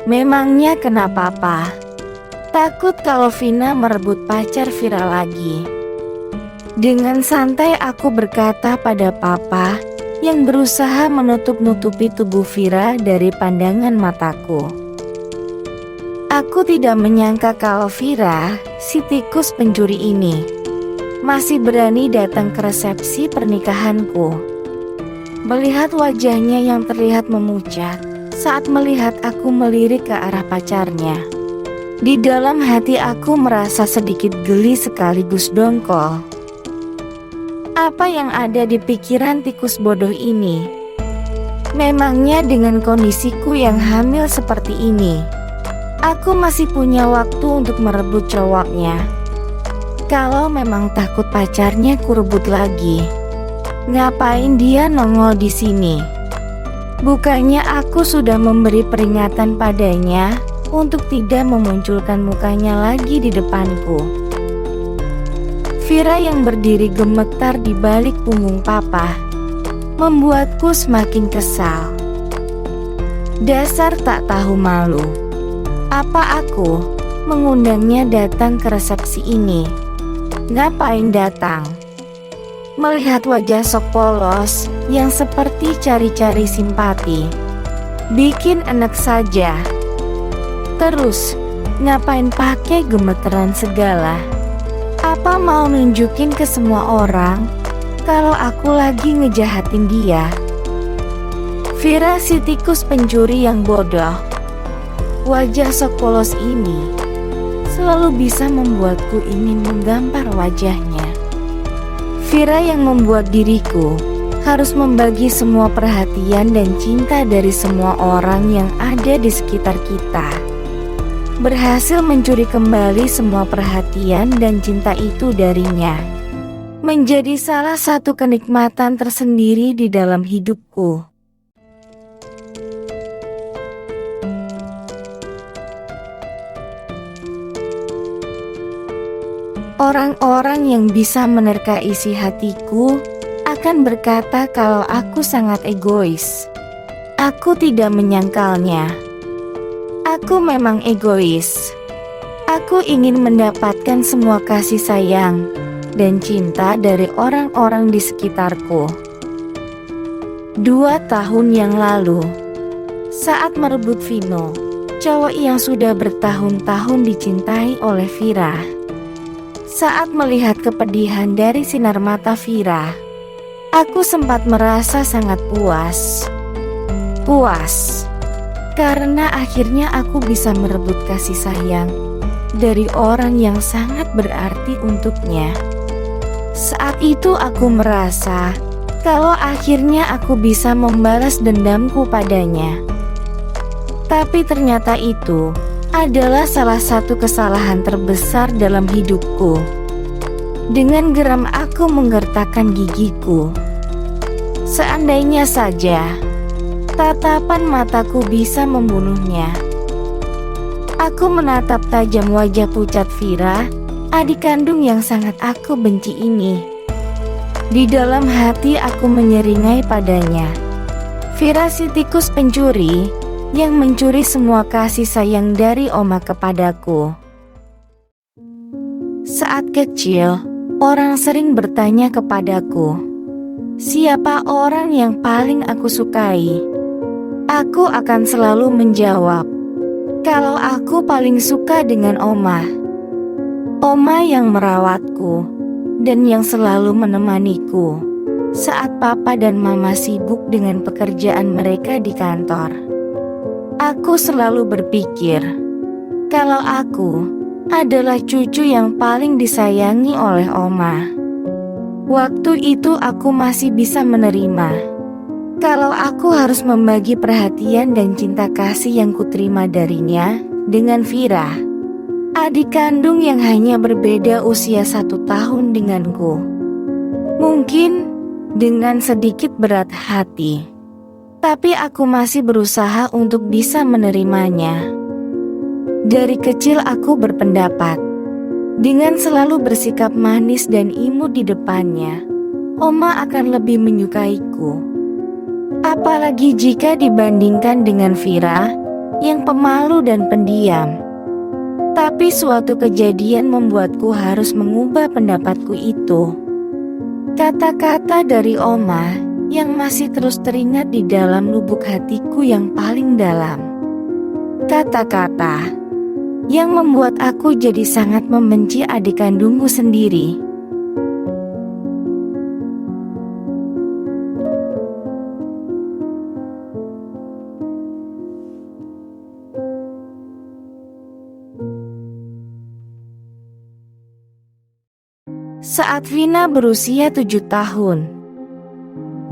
Memangnya kenapa, Pak? Takut kalau Vina merebut pacar Vira lagi. Dengan santai aku berkata pada Papa yang berusaha menutup-nutupi tubuh Vira dari pandangan mataku. Aku tidak menyangka kalau Vira, si tikus pencuri ini, masih berani datang ke resepsi pernikahanku. Melihat wajahnya yang terlihat memucat saat melihat aku melirik ke arah pacarnya. Di dalam hati aku merasa sedikit geli sekaligus dongkol. Apa yang ada di pikiran tikus bodoh ini? Memangnya dengan kondisiku yang hamil seperti ini, aku masih punya waktu untuk merebut cowoknya. Kalau memang takut pacarnya kurebut lagi, ngapain dia nongol di sini? Bukannya aku sudah memberi peringatan padanya untuk tidak memunculkan mukanya lagi di depanku. Vira yang berdiri gemetar di balik punggung Papa membuatku semakin kesal. Dasar tak tahu malu. Apa aku mengundangnya datang ke resepsi ini? Ngapain datang? Melihat wajah sok polos yang seperti cari-cari simpati, bikin enak saja. Terus, ngapain pakai gemeteran segala? Apa mau nunjukin ke semua orang kalau aku lagi ngejahatin dia? Vira si tikus pencuri yang bodoh. Wajah sok polos ini selalu bisa membuatku ingin menggampar wajahnya. Vira yang membuat diriku harus membagi semua perhatian dan cinta dari semua orang yang ada di sekitar kita. Berhasil mencuri kembali semua perhatian dan cinta itu darinya. Menjadi salah satu kenikmatan tersendiri di dalam hidupku. Orang-orang yang bisa menerka isi hatiku akan berkata kalau aku sangat egois. Aku tidak menyangkalnya. Aku memang egois. Aku ingin mendapatkan semua kasih sayang dan cinta dari orang-orang di sekitarku. 2 tahun yang lalu, saat merebut Vino, cowok yang sudah bertahun-tahun dicintai oleh Vira. Saat melihat kepedihan dari sinar mata Vira, aku sempat merasa sangat puas. Puas, karena akhirnya aku bisa merebut kasih sayang dari orang yang sangat berarti untuknya. Saat itu aku merasa kalau akhirnya aku bisa membalas dendamku padanya. Tapi ternyata itu adalah salah satu kesalahan terbesar dalam hidupku. Dengan geram aku menggertakkan gigiku. Seandainya saja tatapan mataku bisa membunuhnya. Aku menatap tajam wajah pucat Vira, adik kandung yang sangat aku benci ini. Di dalam hati aku menyeringai padanya. Vira si tikus pencuri yang mencuri semua kasih sayang dari Oma kepadaku. Saat kecil, orang sering bertanya kepadaku, siapa orang yang paling aku sukai? Aku akan selalu menjawab, kalau aku paling suka dengan Oma. Oma yang merawatku dan yang selalu menemaniku saat Papa dan Mama sibuk dengan pekerjaan mereka di kantor. Aku selalu berpikir, kalau aku adalah cucu yang paling disayangi oleh Oma. Waktu itu aku masih bisa menerima kalau aku harus membagi perhatian dan cinta kasih yang kuterima darinya dengan Vira, adik kandung yang hanya berbeda usia 1 tahun denganku. Mungkin dengan sedikit berat hati, tapi aku masih berusaha untuk bisa menerimanya. Dari kecil aku berpendapat, dengan selalu bersikap manis dan imut di depannya, Oma akan lebih menyukaiku. Apalagi jika dibandingkan dengan Vira, yang pemalu dan pendiam. Tapi suatu kejadian membuatku harus mengubah pendapatku itu. Kata-kata dari Oma yang masih terus teringat di dalam lubuk hatiku yang paling dalam. Kata-kata yang membuat aku jadi sangat membenci adik kandungku sendiri. Saat Vina berusia 7 tahun.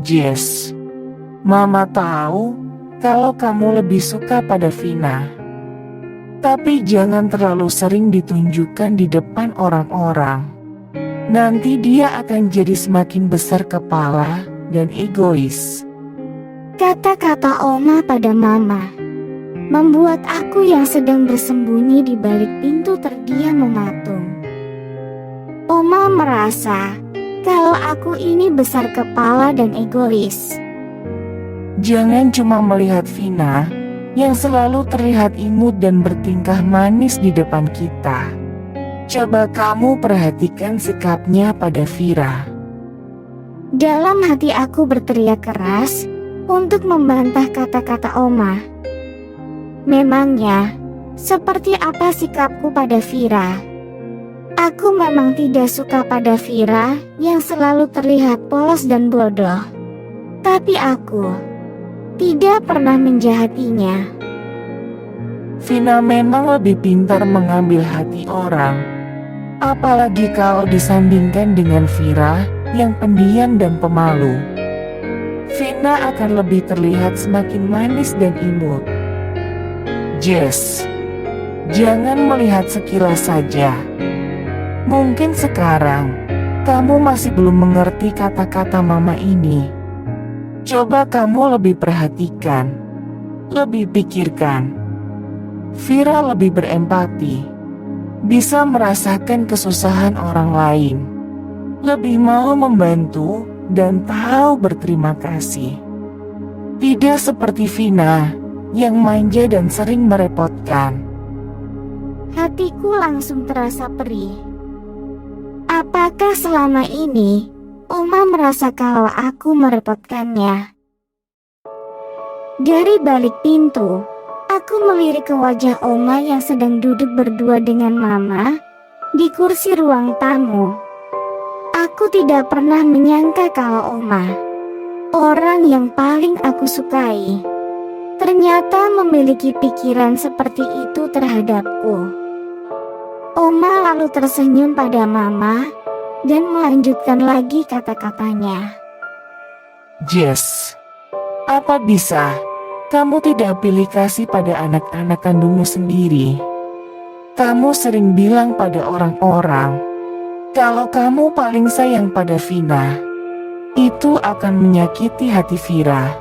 Jess, Mama tahu kalau kamu lebih suka pada Vina. Tapi jangan terlalu sering ditunjukkan di depan orang-orang. Nanti dia akan jadi semakin besar kepala dan egois. Kata-kata Oma pada Mama membuat aku yang sedang bersembunyi di balik pintu terdiam mematung. Oma merasa kalau aku ini besar kepala dan egois. Jangan cuma melihat Vina yang selalu terlihat imut dan bertingkah manis di depan kita. Coba kamu perhatikan sikapnya pada Vira. Dalam hati aku berteriak keras untuk membantah kata-kata Oma. Memangnya, seperti apa sikapku pada Vira? Aku memang tidak suka pada Vira yang selalu terlihat polos dan bodoh. Tapi aku tidak pernah menjahatinya. Vina memang lebih pintar mengambil hati orang. Apalagi kalau disandingkan dengan Vira yang pendiam dan pemalu. Vina akan lebih terlihat semakin manis dan imut. Jess, jangan melihat sekilas saja. Mungkin sekarang kamu masih belum mengerti kata-kata Mama ini. Coba kamu lebih perhatikan, lebih pikirkan. Vira lebih berempati, bisa merasakan kesusahan orang lain, lebih mau membantu dan tahu berterima kasih. Tidak seperti Vina yang manja dan sering merepotkan. Hatiku langsung terasa perih. Apakah selama ini Oma merasa kalau aku merepotkannya? Dari balik pintu, aku melirik ke wajah Oma yang sedang duduk berdua dengan Mama di kursi ruang tamu. Aku tidak pernah menyangka kalau Oma, orang yang paling aku sukai, ternyata memiliki pikiran seperti itu terhadapku. Oma lalu tersenyum pada Mama dan melanjutkan lagi kata-katanya. Jess, apa bisa kamu tidak pilih kasih pada anak-anak kandungmu sendiri? Kamu sering bilang pada orang-orang kalau kamu paling sayang pada Vina. Itu akan menyakiti hati Vira.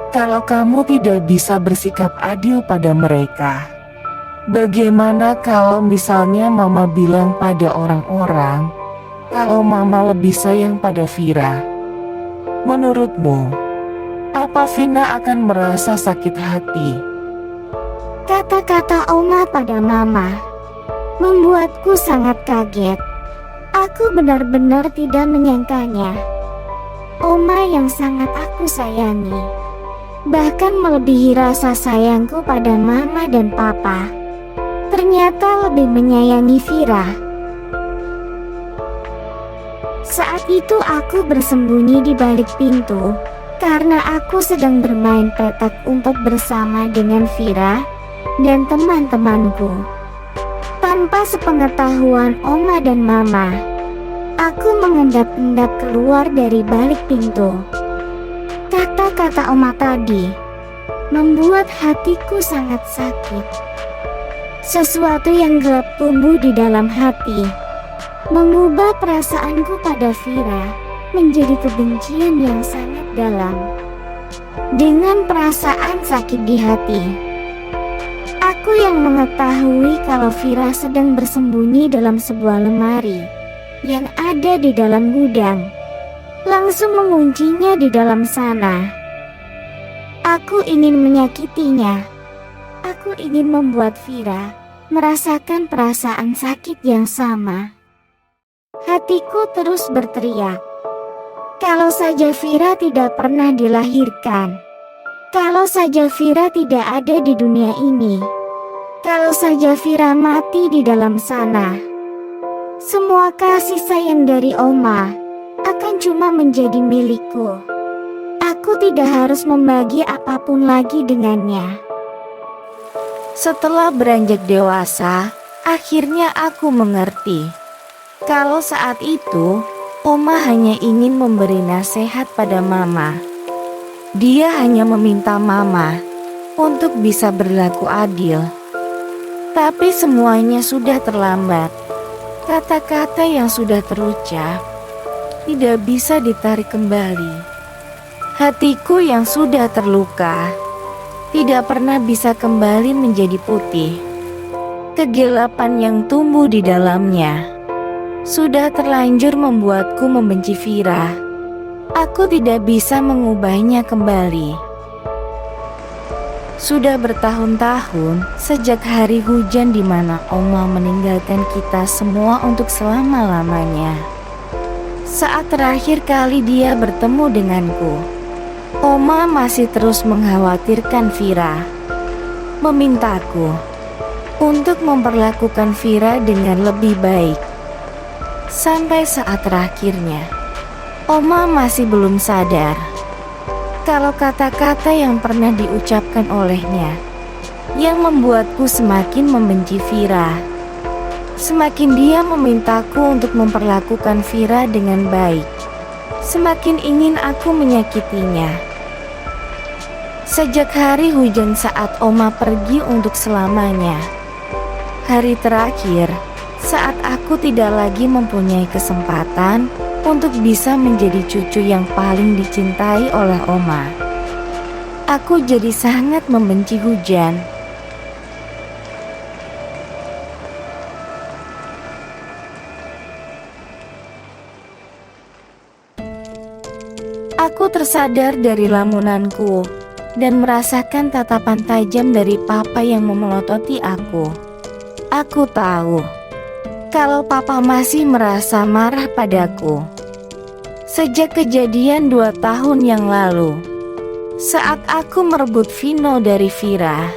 Kalau kamu tidak bisa bersikap adil pada mereka, bagaimana kalau misalnya Mama bilang pada orang-orang kalau Mama lebih sayang pada Vira? Menurutmu, apa Vina akan merasa sakit hati? Kata-kata Oma pada Mama membuatku sangat kaget. Aku benar-benar tidak menyangkanya. Oma yang sangat aku sayangi, bahkan melebihi rasa sayangku pada Mama dan Papa, ternyata lebih menyayangi Vira. Saat itu aku bersembunyi di balik pintu karena aku sedang bermain petak umpet bersama dengan Vira dan teman-temanku. Tanpa sepengetahuan Oma dan Mama, aku mengendap-endap keluar dari balik pintu. Kata-kata Oma tadi membuat hatiku sangat sakit. Sesuatu yang gelap tumbuh di dalam hati, mengubah perasaanku pada Vira menjadi kebencian yang sangat dalam. Dengan perasaan sakit di hati, aku yang mengetahui kalau Vira sedang bersembunyi dalam sebuah lemari yang ada di dalam gudang, langsung menguncinya di dalam sana. Aku ingin menyakitinya, Aku ingin membuat Vira merasakan perasaan sakit yang sama. Hatiku terus berteriak. Kalau saja Vira tidak pernah dilahirkan. Kalau saja Vira tidak ada di dunia ini. Kalau saja Vira mati di dalam sana. Semua kasih sayang dari Oma akan cuma menjadi milikku. Aku tidak harus membagi apapun lagi dengannya. Setelah beranjak dewasa, akhirnya aku mengerti. Kalau saat itu, Oma hanya ingin memberi nasihat pada Mama. Dia hanya meminta Mama untuk bisa berlaku adil. Tapi semuanya sudah terlambat. Kata-kata yang sudah terucap tidak bisa ditarik kembali. Hatiku yang sudah terluka tidak pernah bisa kembali menjadi putih. Kegelapan yang tumbuh di dalamnya sudah terlanjur membuatku membenci Vira. Aku tidak bisa mengubahnya kembali. Sudah bertahun-tahun sejak hari hujan di mana Oma meninggalkan kita semua untuk selama-lamanya. Saat terakhir kali dia bertemu denganku, Oma masih terus mengkhawatirkan Vira, memintaku untuk memperlakukan Vira dengan lebih baik. Sampai saat terakhirnya, Oma masih belum sadar kalau kata-kata yang pernah diucapkan olehnya yang membuatku semakin membenci Vira. Semakin dia memintaku untuk memperlakukan Vira dengan baik, semakin ingin aku menyakitinya. Sejak hari hujan saat Oma pergi untuk selamanya, hari terakhir saat aku tidak lagi mempunyai kesempatan untuk bisa menjadi cucu yang paling dicintai oleh Oma, aku jadi sangat membenci hujan. Aku tersadar dari lamunanku dan merasakan tatapan tajam dari Papa yang memelototi aku. Aku tahu kalau Papa masih merasa marah padaku. Sejak kejadian 2 tahun yang lalu, saat aku merebut Vino dari Vira,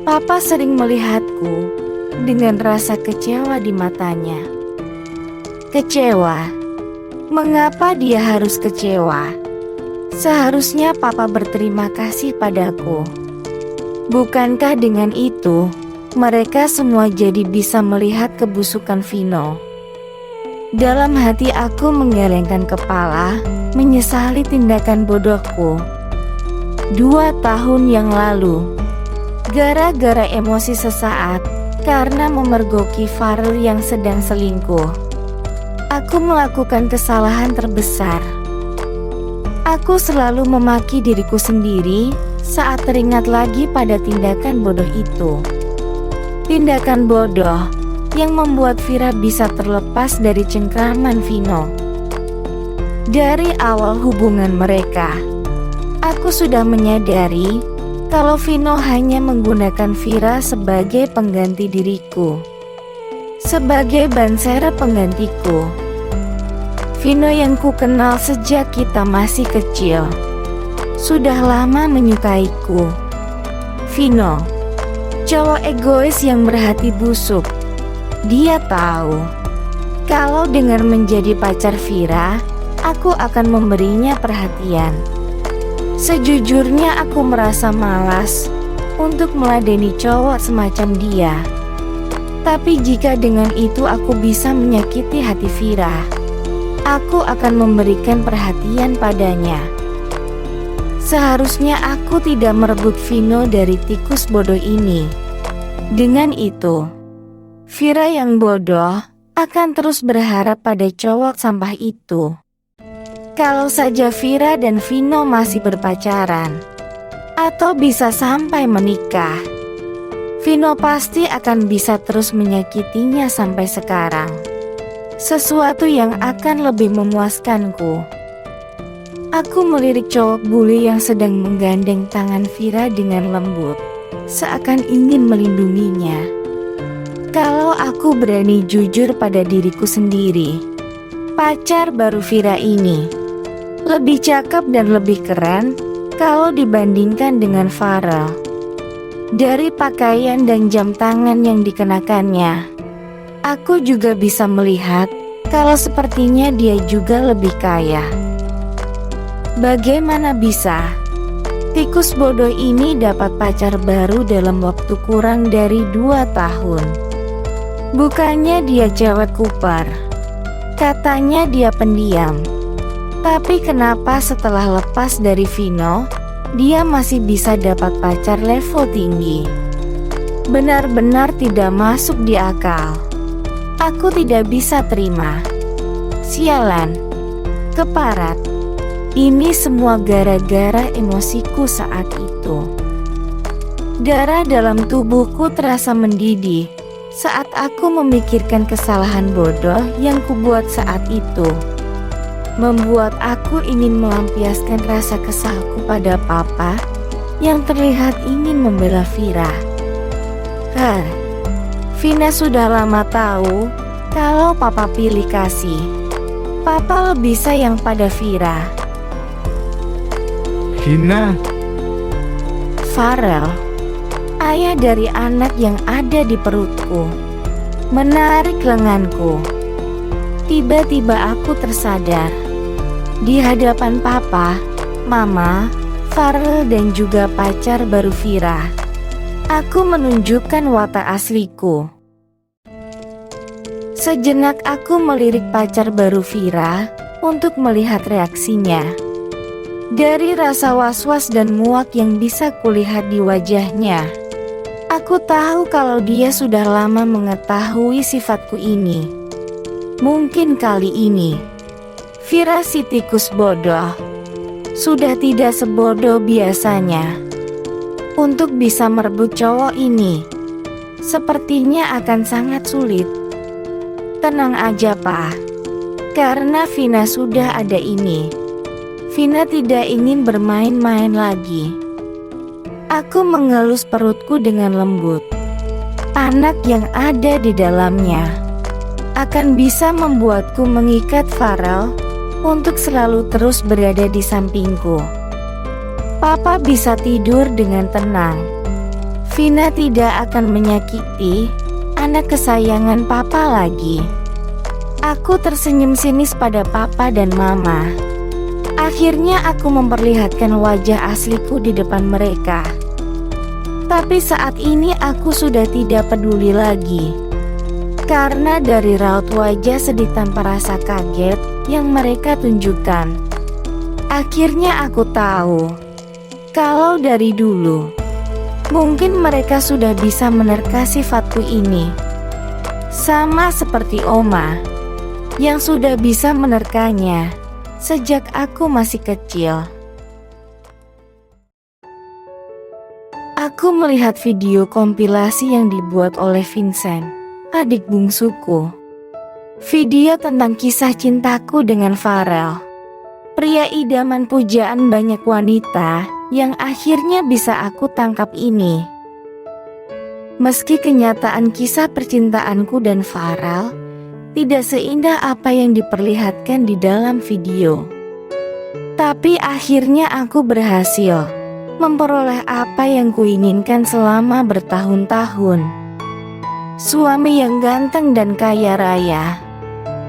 Papa sering melihatku dengan rasa kecewa di matanya. Kecewa? Mengapa dia harus kecewa? Seharusnya Papa berterima kasih padaku. Bukankah dengan itu mereka semua jadi bisa melihat kebusukan Vino? Dalam hati aku menggelengkan kepala, menyesali tindakan bodohku 2 tahun yang lalu. Gara-gara emosi sesaat karena memergoki Farel yang sedang selingkuh, aku melakukan kesalahan terbesar. Aku selalu memaki diriku sendiri saat teringat lagi pada tindakan bodoh itu. Tindakan bodoh yang membuat Vira bisa terlepas dari cengkraman Vino. Dari awal hubungan mereka, aku sudah menyadari kalau Vino hanya menggunakan Vira sebagai pengganti diriku, sebagai ban serep penggantiku. Vino yang ku kenal sejak kita masih kecil sudah lama menyukaiku. Vino, cowok egois yang berhati busuk. Dia tahu kalau dengan menjadi pacar Vira, aku akan memberinya perhatian. Sejujurnya aku merasa malas untuk meladeni cowok semacam dia. Tapi jika dengan itu aku bisa menyakiti hati Vira, aku akan memberikan perhatian padanya. Seharusnya aku tidak merebut Vino dari tikus bodoh ini. Dengan itu, Vira yang bodoh akan terus berharap pada cowok sampah itu. Kalau saja Vira dan Vino masih berpacaran, atau bisa sampai menikah, Vino pasti akan bisa terus menyakitinya sampai sekarang. Sesuatu yang akan lebih memuaskanku. Aku melirik cowok bule yang sedang menggandeng tangan Vira dengan lembut. seakan ingin melindunginya. Kalau aku berani jujur pada diriku sendiri, pacar baru Vira ini lebih cakep dan lebih keren kalau dibandingkan dengan Farel. Dari pakaian dan jam tangan yang dikenakannya, aku juga bisa melihat kalau sepertinya dia juga lebih kaya. Bagaimana bisa tikus bodoh ini dapat pacar baru dalam waktu kurang dari 2 tahun? Bukannya dia cewek Cooper, katanya dia pendiam. Tapi kenapa setelah lepas dari Vino, dia masih bisa dapat pacar level tinggi? Benar-benar tidak masuk di akal. Aku tidak bisa terima. Sialan, keparat. Ini semua gara-gara emosiku saat itu. Darah dalam tubuhku terasa mendidih saat aku memikirkan kesalahan bodoh yang kubuat saat itu. Membuat aku ingin melampiaskan rasa kesalku pada papa yang terlihat ingin membela Vira. Vina sudah lama tahu kalau papa pilih kasih. Papa lebih sayang pada Vira. Vina, Farel, ayah dari anak yang ada di perutku, menarik lenganku. Tiba-tiba aku tersadar. Di hadapan papa, mama, Farel dan juga pacar baru Vira, aku menunjukkan watak asliku. Sejenak aku melirik pacar baru Vira untuk melihat reaksinya. Dari rasa was-was dan muak yang bisa kulihat di wajahnya, aku tahu kalau dia sudah lama mengetahui sifatku ini. Mungkin kali ini Vira si tikus bodoh sudah tidak sebodoh biasanya. Untuk bisa merebut cowok ini sepertinya akan sangat sulit. Tenang aja Pak, karena Vina sudah ada ini. Vina tidak ingin bermain-main lagi. Aku mengelus perutku dengan lembut. Anak yang ada di dalamnya akan bisa membuatku mengikat Farel untuk selalu terus berada di sampingku. Papa bisa tidur dengan tenang. Vina tidak akan menyakiti anak kesayangan papa lagi. Aku tersenyum sinis pada papa dan mama. Akhirnya aku memperlihatkan wajah asliku di depan mereka. Tapi saat ini aku sudah tidak peduli lagi. Karena dari raut wajah sedih tanpa rasa kaget yang mereka tunjukkan, akhirnya aku tahu kalau dari dulu mungkin mereka sudah bisa menerka sifatku ini. Sama seperti Oma yang sudah bisa menerkanya sejak aku masih kecil. Aku melihat video kompilasi yang dibuat oleh Vincent, adik bungsuku. Video tentang kisah cintaku dengan Farel, pria idaman pujaan banyak wanita yang akhirnya bisa aku tangkap ini. Meski kenyataan kisah percintaanku dan Farel tidak seindah apa yang diperlihatkan di dalam video, tapi akhirnya aku berhasil memperoleh apa yang kuinginkan selama bertahun-tahun. Suami yang ganteng dan kaya raya,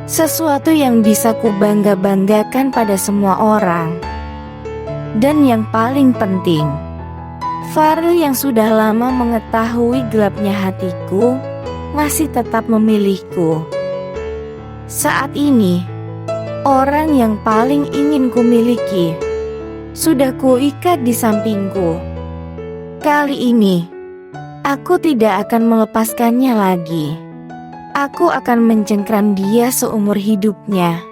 sesuatu yang bisa kubangga-banggakan pada semua orang. Dan yang paling penting, Farel yang sudah lama mengetahui gelapnya hatiku masih tetap memilihku. Saat ini, orang yang paling ingin kumiliki sudah kuikat di sampingku. Kali ini, aku tidak akan melepaskannya lagi. Aku akan mencengkram dia seumur hidupnya.